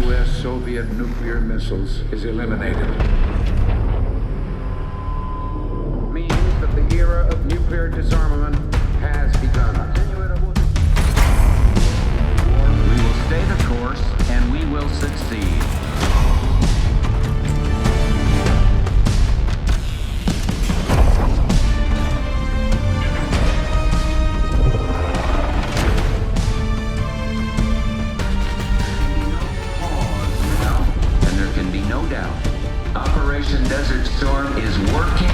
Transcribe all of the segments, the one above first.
U.S.-Soviet nuclear missiles is eliminated. Means that the era of nuclear disarmament has begun. We will stay the course, and we will succeed. No doubt. Operation Desert Storm is working.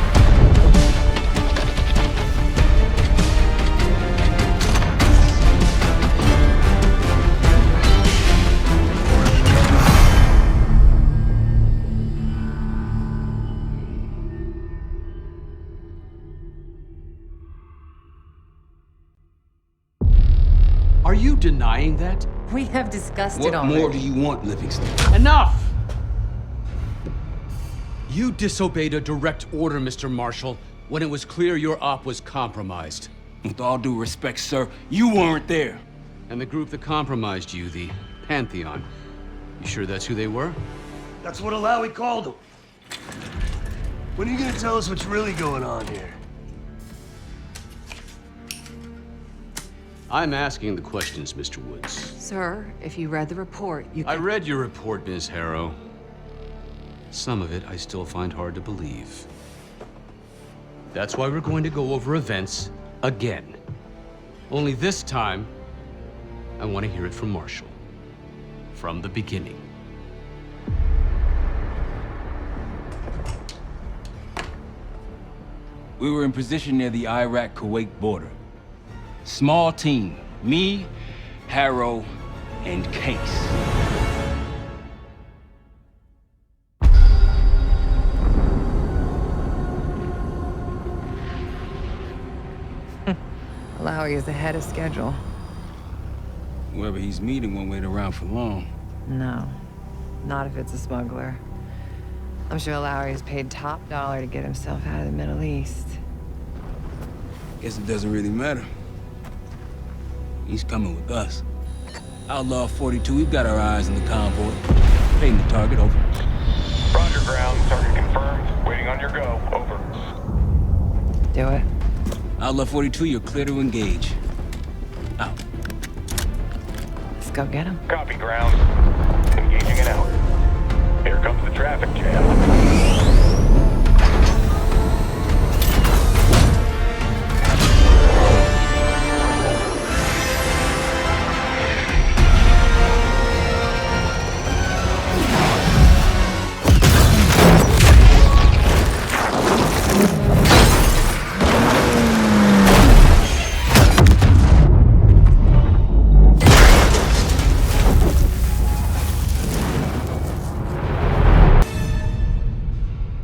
Are you denying that? We have discussed What it already. more do you want, Livingston? Enough! You disobeyed a direct order, Mr. Marshall, when it was clear your op was compromised. With all due respect, sir, you weren't there. And the group that compromised you, the Pantheon, you sure that's who they were? That's what Alawi called them. When are you gonna tell us what's really going on here? I'm asking the questions, Mr. Woods. Sir, if you read the report, you I can... read your report, Ms. Harrow. Some of it I still find hard to believe. That's why we're going to go over events again. Only this time, I want to hear it from Marshall. From the beginning. We were in position near the Iraq-Kuwait border. Small team, me, Harrow, and Case. Alawi is ahead of schedule. Whoever he's meeting won't wait around for long. No, not if it's a smuggler. I'm sure Alawi is paid top dollar to get himself out of the Middle East. Guess it doesn't really matter. He's coming with us. Outlaw 42, we've got our eyes on the convoy. Paying the target, over. Roger, ground. Target confirmed. Waiting on your go. Over. Do it. Outlaw 42, you're clear to engage. Out. Let's go get him. Copy, ground. Engaging and out. Here comes the traffic jam.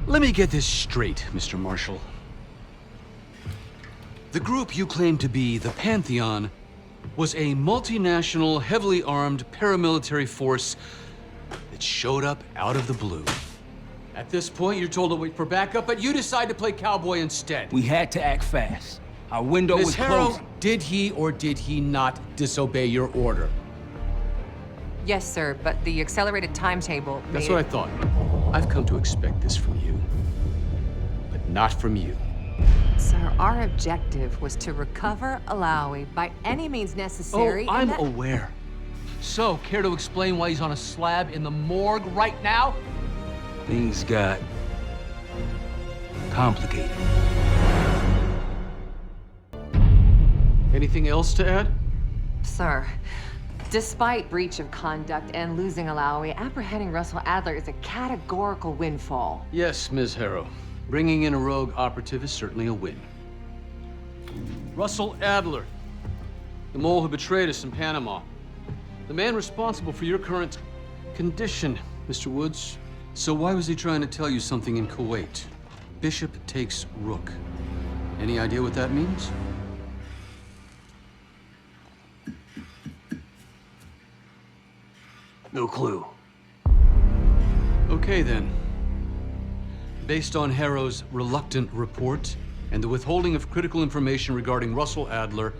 Let me get this straight, Mr. Marshall. The group you claim to be the Pantheon was a multinational, heavily armed paramilitary force that showed up out of the blue. At this point, you're told to wait for backup, but you decide to play cowboy instead. We had to act fast. Our window Ms. was Harrow, closing. did he or did he not disobey your order? Yes, sir, but the accelerated timetable That's made what I thought. I've come to expect this from you, but not from you. Sir, our objective was to recover Alawi by any means necessary. Oh, and I'm that- aware. So, care to explain why he's on a slab in the morgue right now? Things got complicated. Anything else to add? Sir, despite breach of conduct and losing Alawi, apprehending Russell Adler is a categorical windfall. Yes, Ms. Harrow. Bringing in a rogue operative is certainly a win. Russell Adler, the mole who betrayed us in Panama. The man responsible for your current condition, Mr. Woods. So why was he trying to tell you something in Kuwait? Bishop takes Rook. Any idea what that means? No clue. Okay, then. Based on Harrow's reluctant report and the withholding of critical information regarding Russell Adler,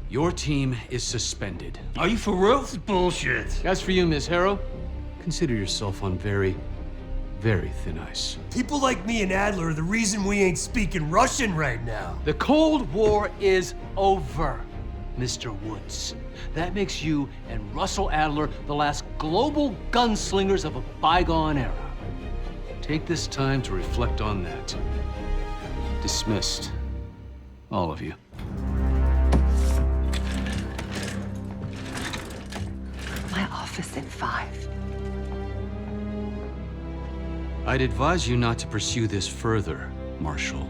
your team is suspended. Are you for real? Bullshit. As for you, Ms. Harrow, consider yourself on very, very thin ice. People like me and Adler are the reason we ain't speaking Russian right now. The Cold War is over, Mr. Woods. That makes you and Russell Adler the last global gunslingers of a bygone era. Take this time to reflect on that. Dismissed. All of you. My office in 5. I'd advise you not to pursue this further, Marshal.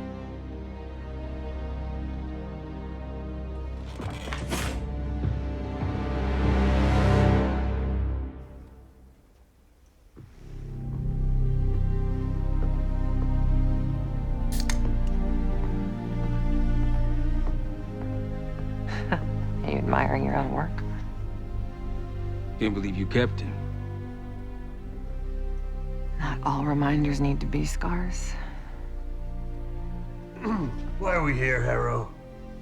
Are you admiring your own work? Can't believe you kept him. Not all reminders need to be scars. Why are we here, Harrow?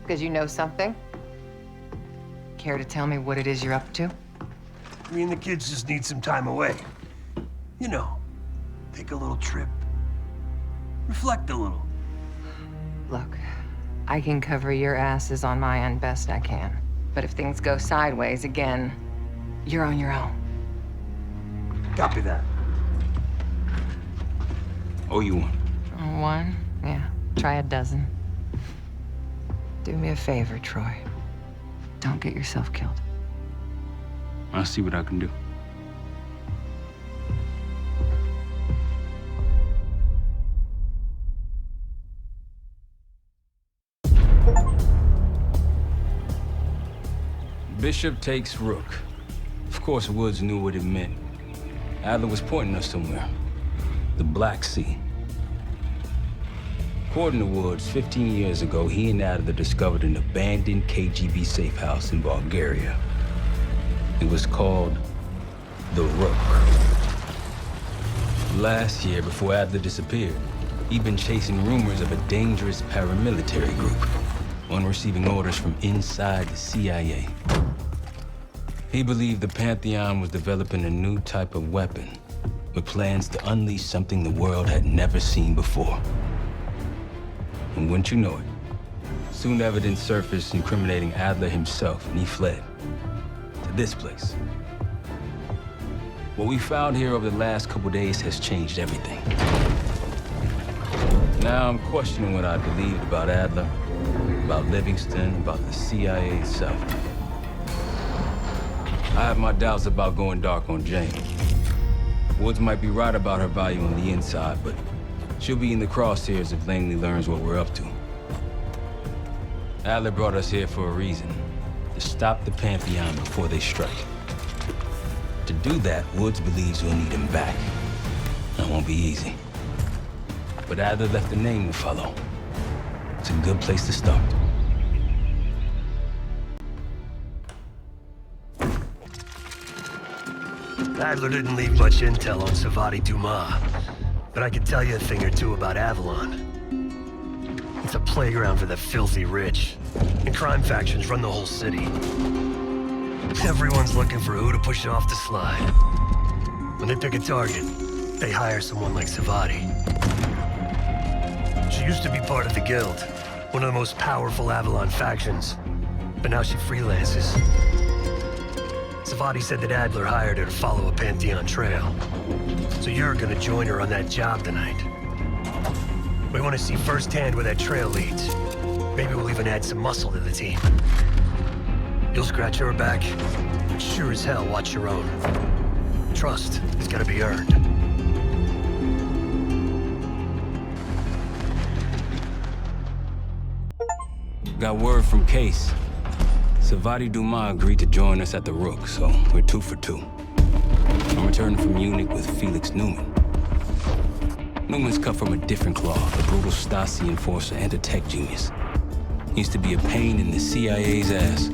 Because you know something? Care to tell me what it is you're up to? Me and the kids just need some time away. You know, take a little trip. Reflect a little. Look, I can cover your asses on my end best I can. But if things go sideways again, you're on your own. Copy that. Oh, you one. One? Yeah. Try a dozen. Do me a favor, Troy. Don't get yourself killed. I'll see what I can do. Bishop takes Rook. Of course, Woods knew what it meant. Adler was pointing us somewhere. The Black Sea. According to Woods, 15 years ago, he and Adler discovered an abandoned KGB safe house in Bulgaria. It was called the Rook. Last year, before Adler disappeared, he'd been chasing rumors of a dangerous paramilitary group, one receiving orders from inside the CIA. He believed the Pantheon was developing a new type of weapon, with plans to unleash something the world had never seen before. And wouldn't you know it, soon evidence surfaced incriminating Adler himself, and he fled to this place. What we found here over the last couple days has changed everything. Now I'm questioning what I believed about Adler, about Livingston, about the CIA itself. I have my doubts about going dark on Jane. Woods might be right about her value on the inside, but she'll be in the crosshairs if Langley learns what we're up to. Adler brought us here for a reason, to stop the Pantheon before they strike. To do that, Woods believes we'll need him back. That won't be easy. But Adler left a name to follow. It's a good place to start. Adler didn't leave much intel on Savati Dumas, but I could tell you a thing or two about Avalon. It's a playground for the filthy rich, and crime factions run the whole city. Everyone's looking for who to push off the slide. When they pick a target, they hire someone like Savati. She used to be part of the Guild, one of the most powerful Avalon factions, but now she freelances. Savati said that Adler hired her to follow a Pantheon trail. So you're gonna join her on that job tonight. We want to see firsthand where that trail leads. Maybe we'll even add some muscle to the team. You'll scratch her back, but sure as hell watch your own. Trust has gotta be earned. Got word from Case. Savati Dumas agreed to join us at the Rook, so we're 2 for 2. I'm returning from Munich with Felix Newman. Newman's cut from a different cloth, a brutal Stasi enforcer and a tech genius. He used to be a pain in the CIA's ass.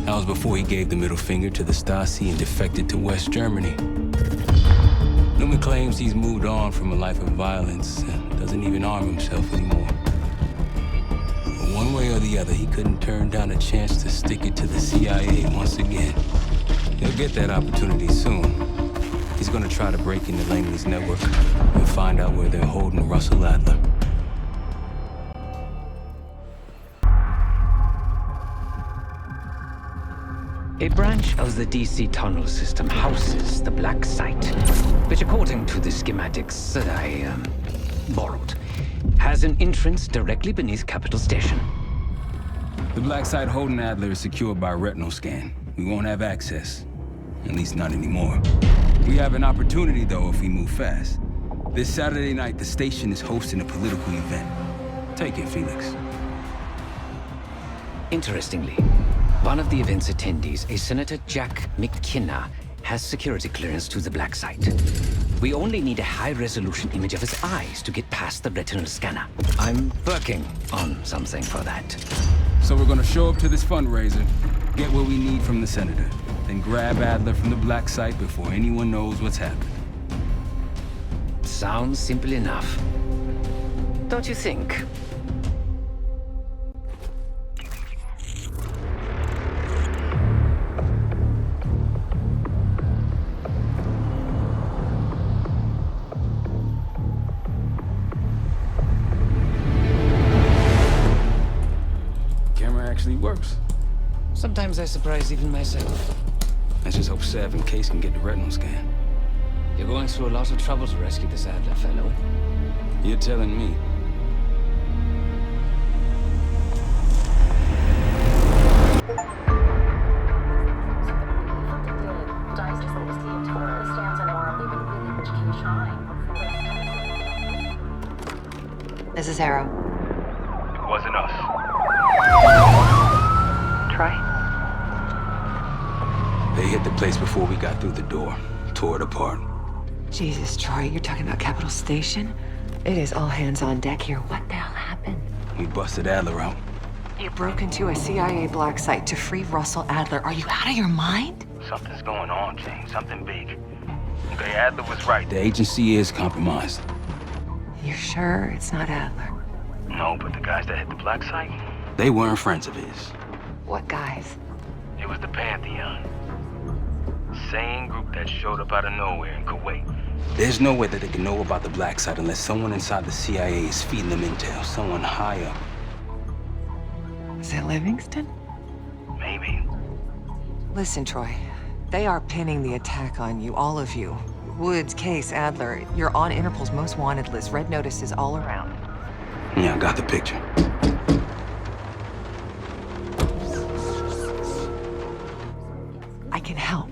That was before he gave the middle finger to the Stasi and defected to West Germany. Newman claims he's moved on from a life of violence and doesn't even arm himself anymore. But one way or the other, he couldn't turn down a chance to stick it to the CIA once again. He'll get that opportunity soon. He's gonna try to break into Langley's network and find out where they're holding Russell Adler. A branch of the DC tunnel system houses the Black Site, which according to the schematics that I borrowed, has an entrance directly beneath Capital Station. The Black Site holding Adler is secured by retinal scan. We won't have access. At least not anymore. We have an opportunity, though, if we move fast. This Saturday night, the station is hosting a political event. Take it, Felix. Interestingly, one of the event's attendees, a Senator Jack McKenna, has security clearance to the Black Site. We only need a high-resolution image of his eyes to get past the retinal scanner. I'm working on something for that. So we're gonna show up to this fundraiser, get what we need from the Senator, then grab Adler from the Black Site before anyone knows what's happened. Sounds simple enough. Don't you think? Camera actually works. Sometimes I surprise even myself. Let's just hope Sav and Case can get the retinal scan. You're going through a lot of trouble to rescue this Adler fellow. You're telling me. This is Harrow. It wasn't us. Troy? They hit the place before we got through the door. Tore it apart. Jesus, Troy, you're talking about Capital Station? It is all hands on deck here. What the hell happened? We busted Adler out. You broke into a CIA Black Site to free Russell Adler. Are you out of your mind? Something's going on, James. Something big. Okay, Adler was right. The agency is compromised. You're sure it's not Adler? No, but the guys that hit the Black Site, They weren't friends of his. What guys? it was the Pantheon. Same group that showed up out of nowhere in Kuwait. There's no way that they can know about the Black Site unless someone inside the CIA is feeding them intel. Someone high up. Is it Livingston? Maybe. Listen, Troy. They are pinning the attack on you, all of you. Woods, Case, Adler. You're on Interpol's most wanted list. Red notices all around. Yeah, I got the picture. I can help.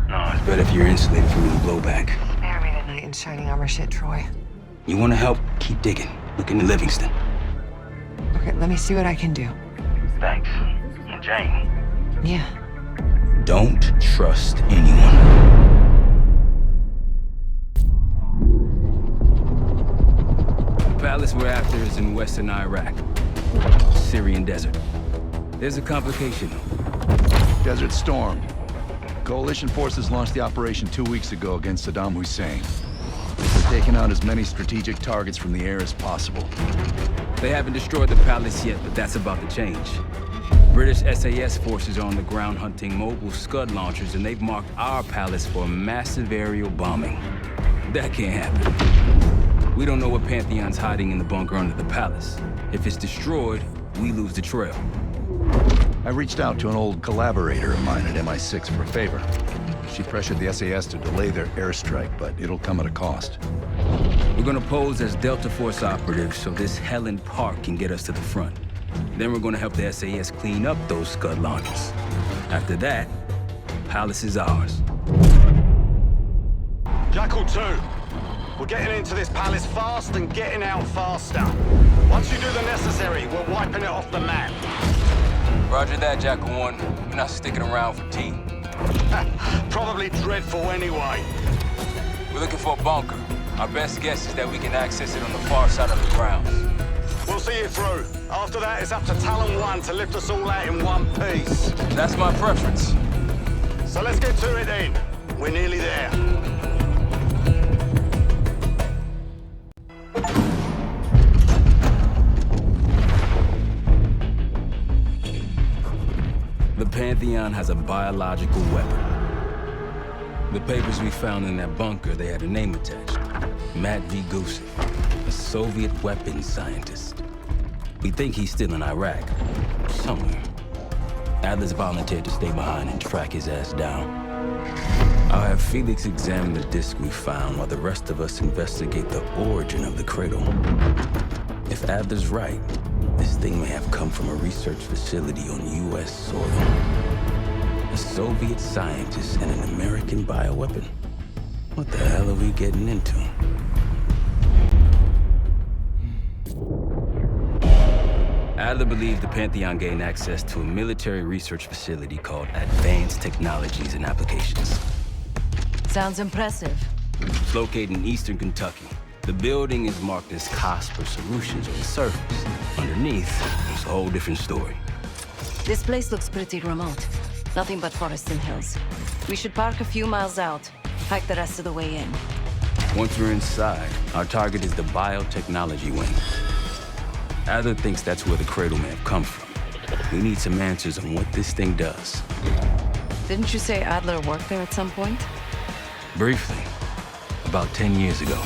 No, it's But if you're insulated from any blowback, Spare me tonight in shining armor shit, Troy. you want to help, keep digging. Look into Livingston. Okay, let me see what I can do. thanks. And Jane. Yeah. Don't trust anyone. The palace we're after is in western Iraq. Syrian desert. There's a complication. Desert Storm. Coalition forces launched the operation 2 weeks ago against Saddam Hussein. They're taking out as many strategic targets from the air as possible. They haven't destroyed the palace yet, but that's about to change. British SAS forces are on the ground hunting mobile Scud launchers, and they've marked our palace for massive aerial bombing. That can't happen. We don't know what Pantheon's hiding in the bunker under the palace. If it's destroyed, we lose the trail. I reached out to an old collaborator of mine at MI6 for a favor. She pressured the SAS to delay their airstrike, but it'll come at a cost. We're gonna pose as Delta Force operatives so this Helen Park can get us to the front. Then we're gonna help the SAS clean up those Scud launchers. After that, palace is ours. Jackal 2, we're getting into this palace fast and getting out faster. Once you do the necessary, we're wiping it off the map. Roger that, Jackal 1. We're not sticking around for tea. Probably dreadful anyway. We're looking for a bunker. Our best guess is that we can access it on the far side of the grounds. We'll see you through. After that, it's up to Talon 1 to lift us all out in one piece. That's my preference. So let's get to it then. We're nearly there. The Pantheon has a biological weapon. The papers we found in that bunker, they had a name attached. Matt V. Gusev, a Soviet weapons scientist. We think he's still in Iraq, somewhere. Adler's volunteered to stay behind and track his ass down. I'll have Felix examine the disk we found while the rest of us investigate the origin of the cradle. If Adler's right, this thing may have come from a research facility on U.S. soil. A Soviet scientist and an American bioweapon. What the hell are we getting into? Adler believed the Pantheon gained access to a military research facility called Advanced Technologies and Applications. Sounds impressive. It's located in eastern Kentucky. The building is marked as Cosper Solutions on the surface. Underneath, it's a whole different story. This place looks pretty remote. Nothing but forests and hills. We should park a few miles out, hike the rest of the way in. Once we're inside, our target is the biotechnology wing. Adler thinks that's where the cradle may have come from. We need some answers on what this thing does. Didn't you say Adler worked there at some point? Briefly, about 10 years ago.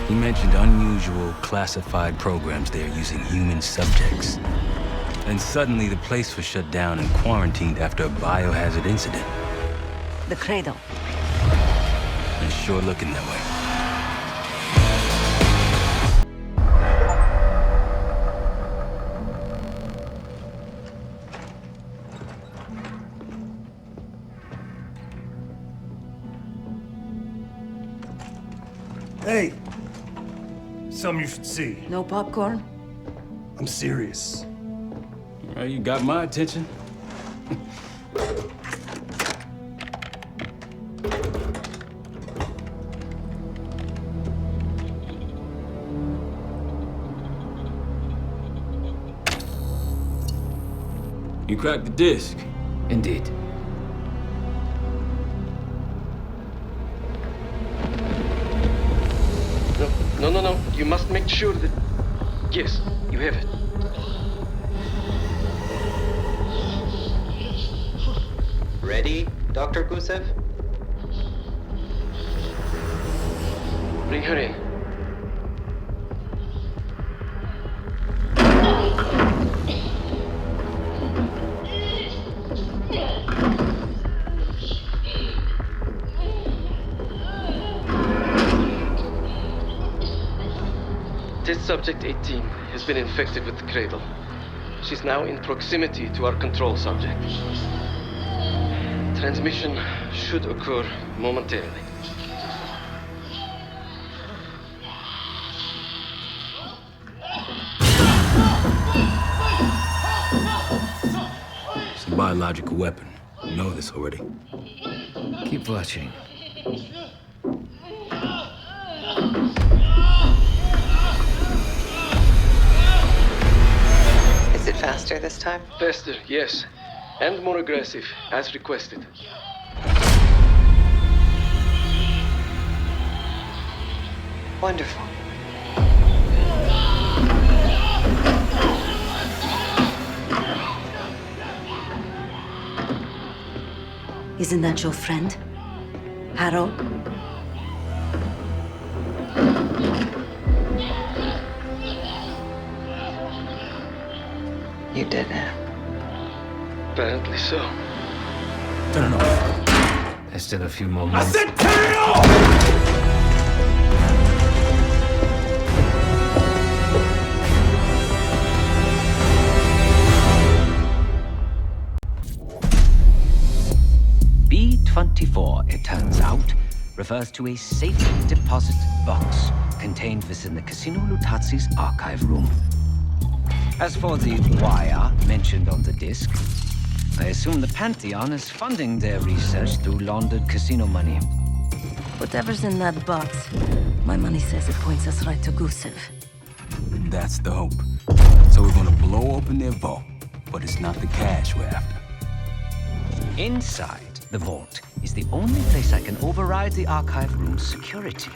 He mentioned unusual, classified programs there using human subjects. And suddenly the place was shut down and quarantined after a biohazard incident. The cradle. It's sure looking that way. Hey! Something you should see. No popcorn? I'm serious. Well, you got my attention. You cracked the disc. Indeed. No. You must make sure that... Yes, you have it. Ready, Dr. Gusev? Bring her in. Test subject 18 has been infected with the cradle. She's now in proximity to our control subject. Transmission should occur momentarily. It's a biological weapon. You know this already. Keep watching. Is it faster this time? Faster, yes. And more aggressive, as requested. Wonderful. Isn't that your friend? Harrow? You did it. Apparently so. Turn it off. There's still a few more minutes. I said turn it off! B-24, it turns out, refers to a safe deposit box contained within the Casino Lutazzi's archive room. As for the wire mentioned on the disc, I assume the Pantheon is funding their research through laundered casino money. Whatever's in that box, my money says it points us right to Gusev. That's the hope. So we're gonna blow open their vault, but it's not the cash we're after. Inside the vault is the only place I can override the archive room's security.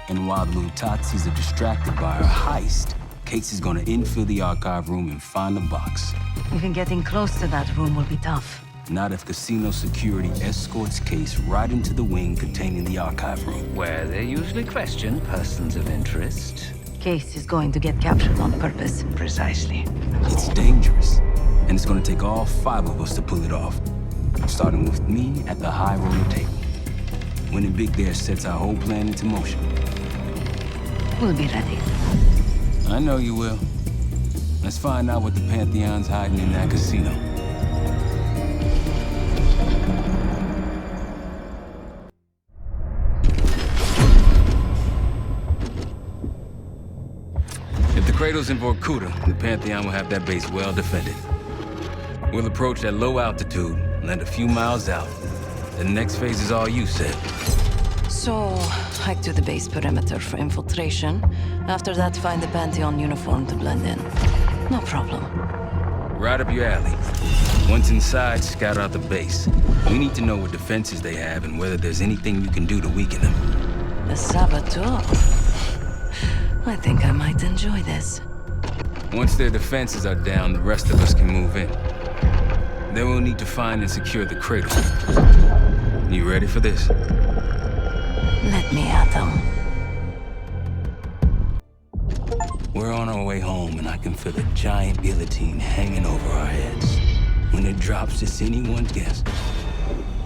And while the Lutazzis are distracted by our heist, Case is gonna infill the archive room and find the box. Even getting close to that room will be tough. Not if casino security escorts Case right into the wing containing the archive room. Where they usually question persons of interest. Case is going to get captured on purpose. Precisely. It's dangerous, and it's gonna take all 5 of us to pull it off. Starting with me at the high roller table. Winning big there sets our whole plan into motion. We'll be ready. I know you will. Let's find out what the Pantheon's hiding in that casino. If the cradle's in Vorkuta, the Pantheon will have that base well defended. We'll approach at low altitude, land a few miles out. The next phase is all you, Sid. So, hike to the base perimeter for infiltration. After that, find the Pantheon uniform to blend in. No problem. Right up your alley. Once inside, scout out the base. We need to know what defenses they have and whether there's anything you can do to weaken them. A saboteur. I think I might enjoy this. Once their defenses are down, the rest of us can move in. Then we'll need to find and secure the cradle. You ready for this? Let me at them. We're on our way home, and I can feel a giant guillotine hanging over our heads. When it drops, it's anyone's guess.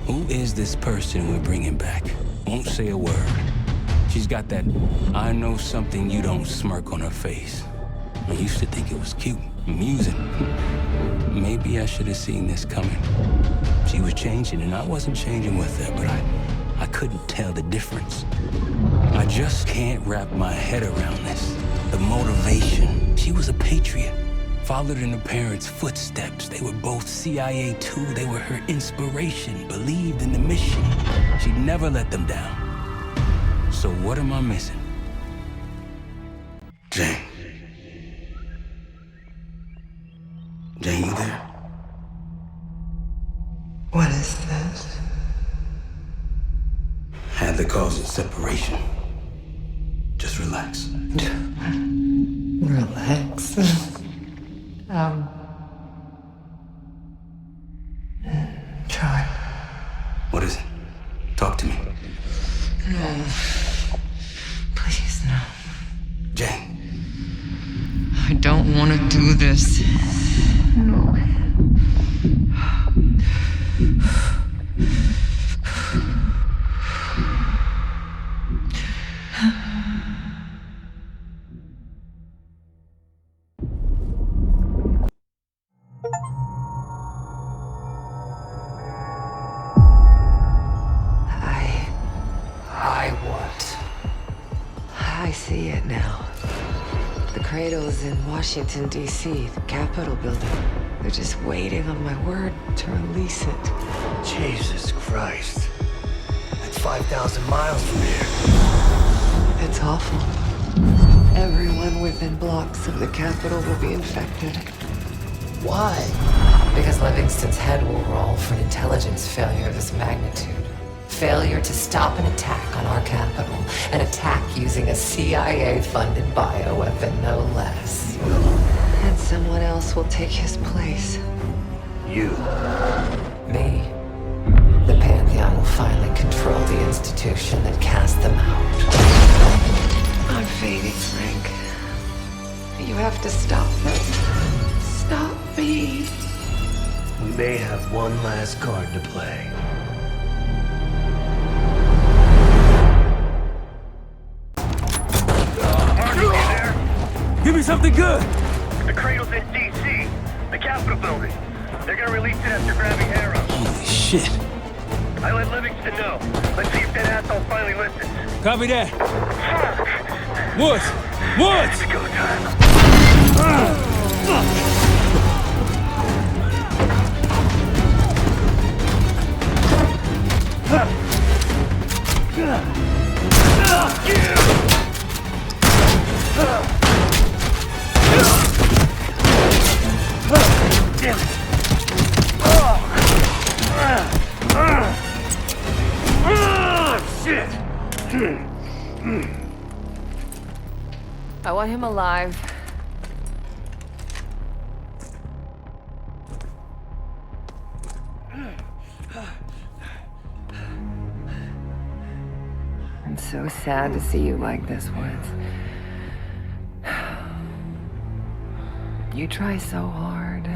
Who is this person we're bringing back? Won't say a word. She's got that I know something you don't smirk on her face. I used to think it was cute, amusing. Maybe I should have seen this coming. She was changing, and I wasn't changing with her, but I couldn't tell the difference. I just can't wrap my head around this. The motivation. She was a patriot. Followed in her parents' footsteps. They were both CIA too. They were her inspiration. Believed in the mission. She'd never let them down. So what am I missing? Jane. Jane, you there? What is this? Had the cause of separation. Just relax. Relax. Try. What is it? Talk to me. No. Please, no. Jane. I don't want to do this. No. I see it now. The cradle's in Washington, D.C., the Capitol building. They're just waiting on my word to release it. Jesus Christ. That's 5,000 miles from here. It's awful. Everyone within blocks of the Capitol will be infected. Why? Because Livingston's head will roll for an intelligence failure of this magnitude. Failure to stop an attack on our capital. An attack using a CIA-funded bioweapon, no less. And someone else will take his place. You. Me. The Pantheon will finally control the institution that cast them out. I'm fading, Frank. You have to stop them. Stop me. We may have one last card to play. Give me something good! The cradle's in D.C., the Capitol building. They're gonna release it after grabbing Harrow. Holy shit. I let Livingston know. Let's see if that asshole finally listens. Copy that. Fuck! Woods! Woods! It's go time. Damn it! Shit! I want him alive. I'm so sad to see you like this, Woods. You try so hard. You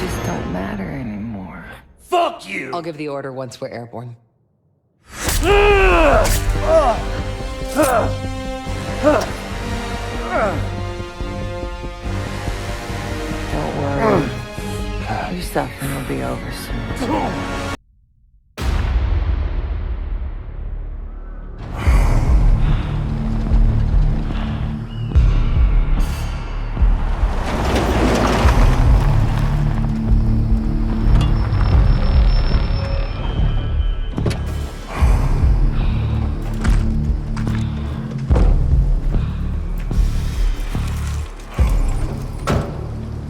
just don't matter anymore. Fuck you! I'll give the order once we're airborne. Don't worry. Your suffering will be over soon.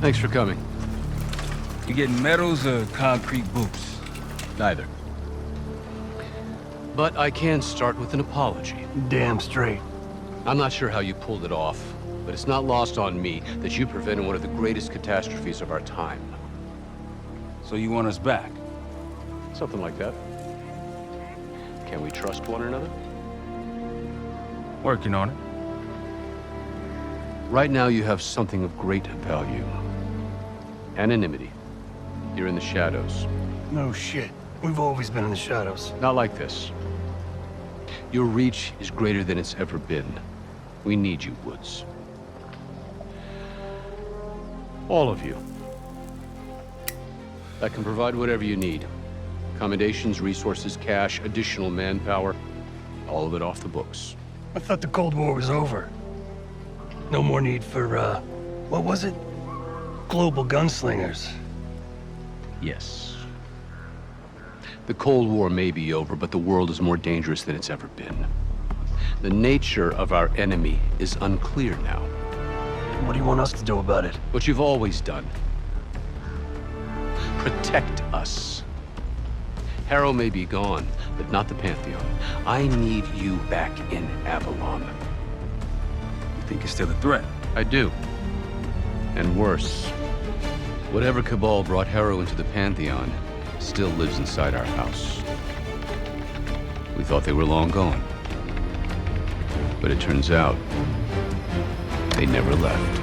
Thanks for coming. You getting medals or concrete boots? Neither. But I can start with an apology. Damn straight. I'm not sure how you pulled it off, but it's not lost on me that you prevented one of the greatest catastrophes of our time. So you want us back? Something like that. Can we trust one another? Working on it. Right now you have something of great value. Anonymity. You're in the shadows. No shit. We've always been in the shadows. Not like this. Your reach is greater than it's ever been. We need you, Woods. All of you. I can provide whatever you need. Accommodations, resources, cash, additional manpower. All of it off the books. I thought the Cold War was over. No more need for, what was it? Global gunslingers. Yes. The Cold War may be over, but the world is more dangerous than it's ever been. The nature of our enemy is unclear now. What do you want us to do about it? What you've always done. Protect us. Harrow may be gone, but not the Pantheon. I need you back in Avalon. You think it's still a threat? I do. And worse. Whatever cabal brought Harrow into the Pantheon still lives inside our house. We thought they were long gone. But it turns out, they never left.